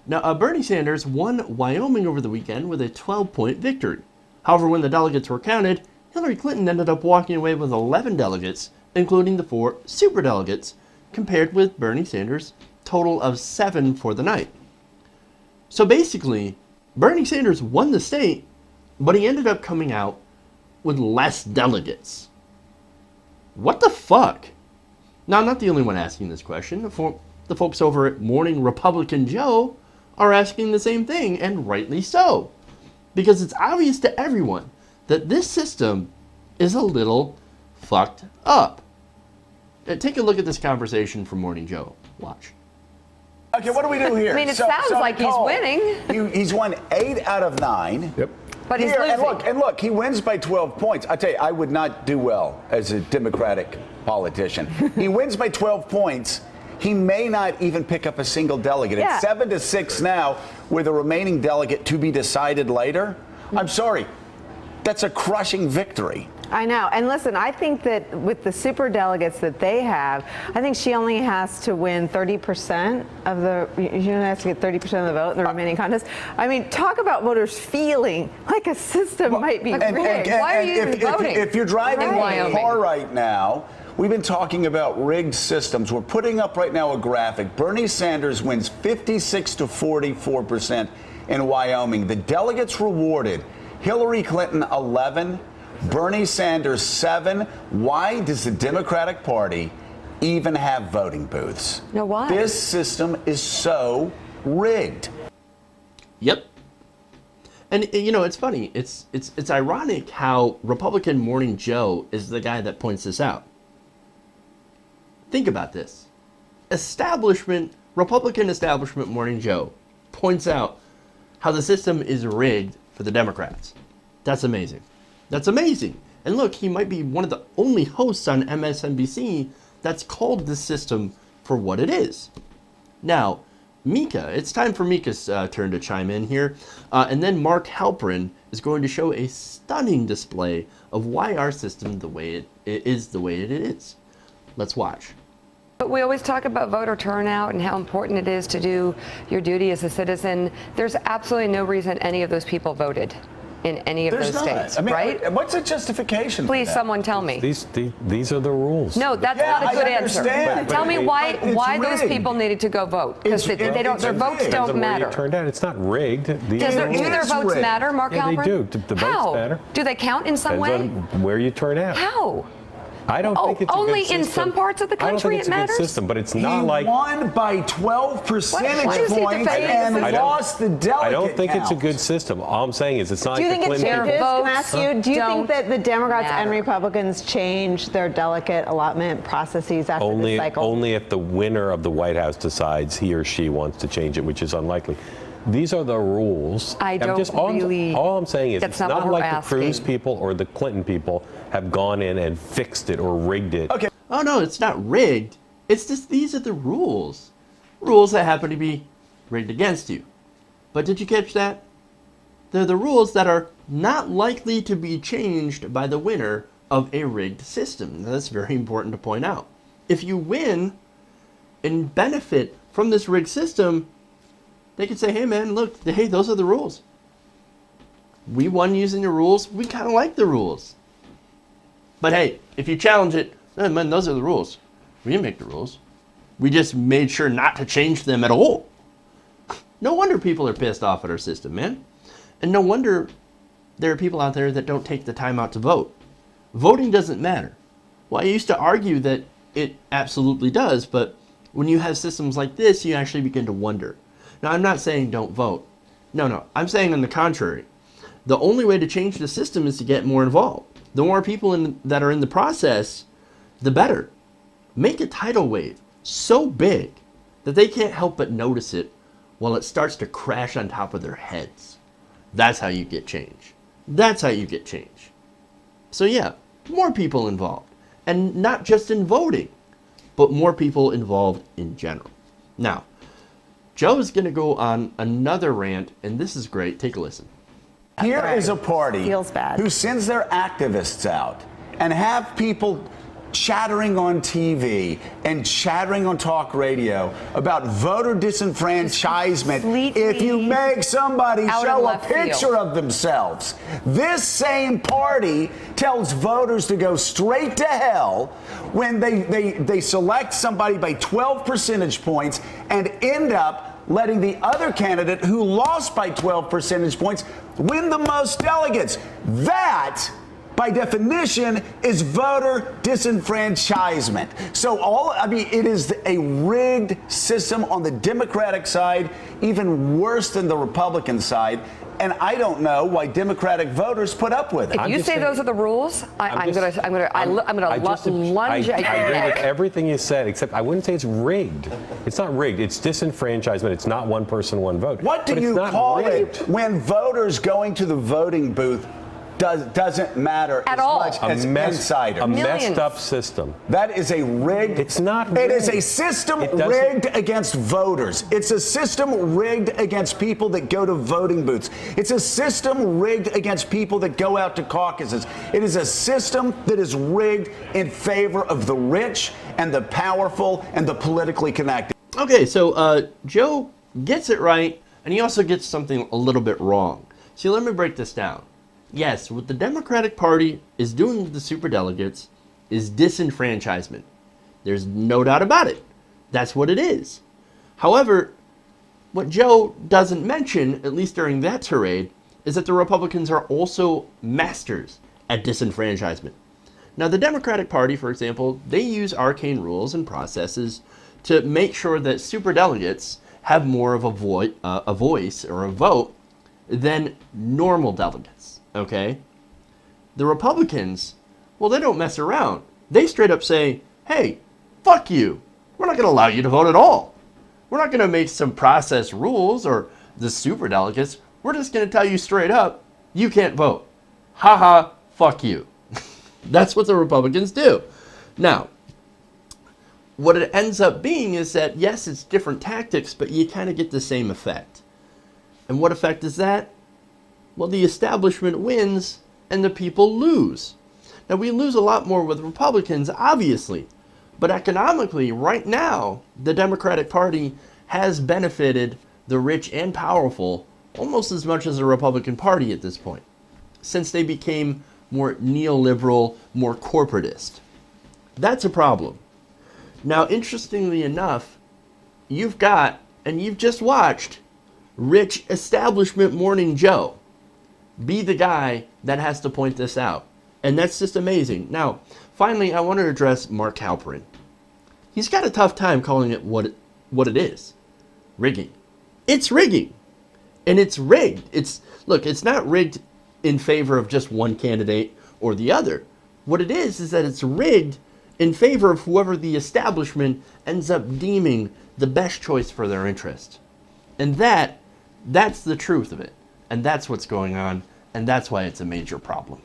Now, Bernie Sanders won Wyoming over the weekend with a 12-point victory. However, when the delegates were counted, Hillary Clinton ended up walking away with 11 delegates, including the 4 superdelegates, compared with Bernie Sanders' total of 7 for the night. So basically, Bernie Sanders won the state, but he ended up coming out with less delegates. What the fuck? Now, I'm not the only one asking this question. The folks over at Morning Republican Joe are asking the same thing, and rightly so. Because it's obvious to everyone that this system is a little fucked up. Take a look at this conversation from Morning Joe. Watch. Okay, what do we do here? I mean, it sounds like Nicole, he's winning. He's won 8 out of 9. Yep. But he's losing. And look, he wins by 12 points. I tell you, I would not do well as a Democratic politician. He wins by 12 points. He may not even pick up a single delegate. Yeah. It's 7-6 now, with a remaining delegate to be decided later. I'm sorry. That's a crushing victory. I know. And listen, I think that with the super delegates that they have, I think she only has to win 30% of the, she only has to get 30% of the vote in the remaining contest. I mean, talk about voters feeling like a system might be rigged. Why are you even voting? If you're driving Right. a car right now, we've been talking about rigged systems. We're putting up right now a graphic. Bernie Sanders wins 56 to 44% in Wyoming. The delegates rewarded: Hillary Clinton 11, Bernie Sanders 7. Why does the Democratic Party even have voting booths? No, why? This system is so rigged. Yep. And you know, it's funny. It's ironic how Republican Morning Joe is the guy that points this out. Think about this. Republican establishment Morning Joe points out how the system is rigged for the Democrats. That's amazing. That's amazing. And look, he might be one of the only hosts on MSNBC that's called this system for what it is. Now, Mika, it's time for Mika's turn to chime in here. And then Mark Halperin is going to show a stunning display of why our system the way it is. Let's watch. But we always talk about voter turnout and how important it is to do your duty as a citizen. There's absolutely no reason any of those people voted in any of those states, I mean, right? What's the justification for Please, that? someone tell me. These are the rules. No, that's Yeah, not a good I answer. understand, Tell me but why it's those rigged. people needed to go vote, because they don't. it's Their votes rigged. don't Depends on where you matter. turned out. It's not rigged. These Do are the their rules. votes rigged. matter, Mark Yeah, they Halperin? do. The votes How? matter. Do they count in some way? Depends on where you turn out. How? I don't think it's a only good in system. some parts of the I don't country think it's it a matters? good system, but it's He not like. won by 12 percentage Why does he points defend and the system? lost the delegate I don't think it's a count. good system. All I'm saying is it's not Do you like think the it Clinton changes? people. Can I ask you, do you Don't think that the Democrats and matter. Republicans change their delegate allotment processes after this cycle? Only if the winner of the White House decides he or she wants to change it, which is unlikely. These are the rules. I don't really- All I'm saying is That's it's not what not we're like asking. the Cruz people or the Clinton people have gone in and fixed it or rigged it. Okay. Oh no, it's not rigged. It's just these are the rules. Rules that happen to be rigged against you. But did you catch that? They're the rules that are not likely to be changed by the winner of a rigged system. Now, that's very important to point out. If you win and benefit from this rigged system, they could say, hey man, look, hey, those are the rules. We won using the rules. We kind of like the rules. But hey, if you challenge it, man, those are the rules. We didn't make the rules. We just made sure not to change them at all. No wonder people are pissed off at our system, man. And no wonder there are people out there that don't take the time out to vote. Voting doesn't matter. Well, I used to argue that it absolutely does, but when you have systems like this, you actually begin to wonder. Now, I'm not saying don't vote. No. I'm saying on the contrary. The only way to change the system is to get more involved. The more people that are in the process, the better. Make a tidal wave so big that they can't help but notice it while it starts to crash on top of their heads. That's how you get change. That's how you get change. So yeah, more people involved. And not just in voting, but more people involved in general. Now, Joe's going to go on another rant, and this is great. Take a listen. Here is a party Feels bad. who sends their activists out and have people chattering on TV and chattering on talk radio about voter disenfranchisement if you make somebody show a picture of themselves. This same party tells voters to go straight to hell when they select somebody by 12 percentage points and end up letting the other candidate who lost by 12 percentage points win the most delegates. That, by definition, is voter disenfranchisement. So it is a rigged system on the Democratic side, even worse than the Republican side. And I don't know why Democratic voters put up with it. If you say those are the rules, I'm going to lunge at your I agree neck. with everything you said, except I wouldn't say it's rigged. It's not rigged. It's disenfranchisement. It's not one person, one vote. What do you call it when voters going to the voting booth doesn't matter At as all. much as insiders? A Millions. messed up system. That is a rigged. It's not It is rigged. a system It doesn't- rigged against voters. It's a system rigged against people that go to voting booths. It's a system rigged against people that go out to caucuses. It is a system that is rigged in favor of the rich and the powerful and the politically connected. Okay, so Joe gets it right, and he also gets something a little bit wrong. So let me break this down. Yes, what the Democratic Party is doing with the superdelegates is disenfranchisement. There's no doubt about it. That's what it is. However, what Joe doesn't mention, at least during that tirade, is that the Republicans are also masters at disenfranchisement. Now, the Democratic Party, for example, they use arcane rules and processes to make sure that superdelegates have more of a voice or a vote than normal delegates. Okay? The Republicans, well, they don't mess around. They straight up say, hey, fuck you. We're not going to allow you to vote at all. We're not going to make some process rules or the superdelegates. We're just going to tell you straight up, you can't vote. Haha, fuck you. That's what the Republicans do. Now, what it ends up being is that, yes, it's different tactics, but you kind of get the same effect. And what effect is that? Well, the establishment wins and the people lose. Now, we lose a lot more with Republicans, obviously, but economically, right now, the Democratic Party has benefited the rich and powerful almost as much as the Republican Party at this point, since they became more neoliberal, more corporatist. That's a problem. Now, interestingly enough, you've got, and you've just watched, rich establishment Morning Joe be the guy that has to point this out. And that's just amazing. Now, finally, I want to address Mark Halperin. He's got a tough time calling it what it is. Rigging. It's rigging. And it's rigged. It's not rigged in favor of just one candidate or the other. What it is that it's rigged in favor of whoever the establishment ends up deeming the best choice for their interest. And that's the truth of it. And that's what's going on, and that's why it's a major problem.